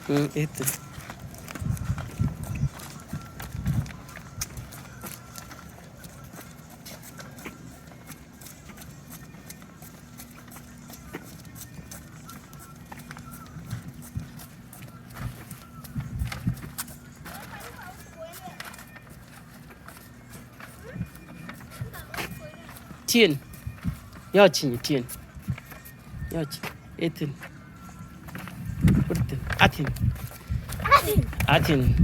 Itu. Tin. Ya Tin. Ya Etin. Burton. Atin. Atin.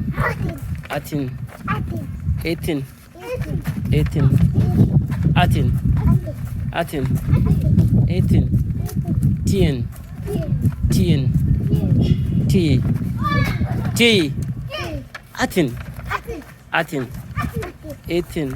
Etin. Atin. Etin. Tin. T. Atin. Etin.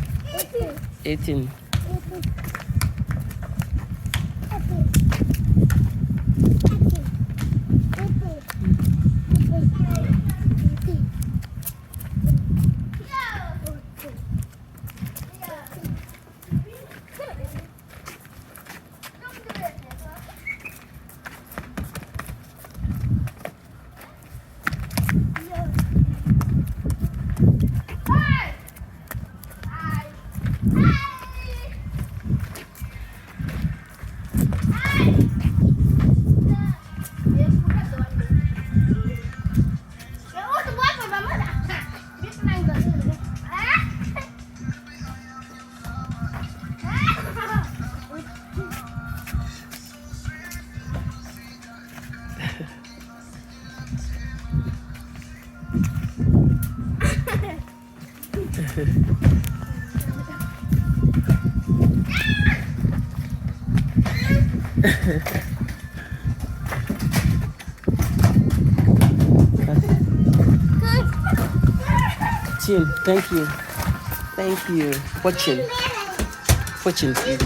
Tin, thank you. Fortune. TV.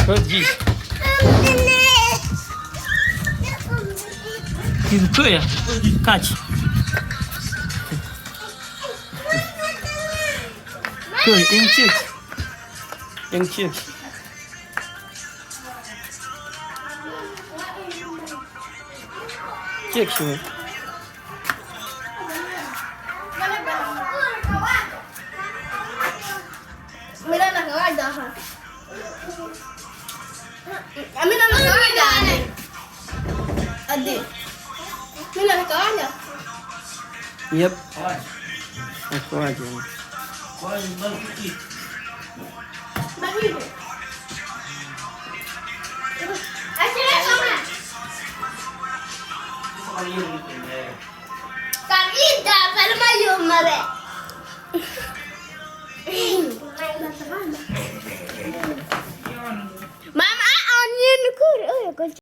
Pergi. Itu ya, kaci. Tuh, yang cek. Cek sih. Amina nakawaja ane. Adi. Mina nakawaja. Yep. Aku aja. Bagi. Asile sama. Karida palma yumare. Mama onion kur. Oh ya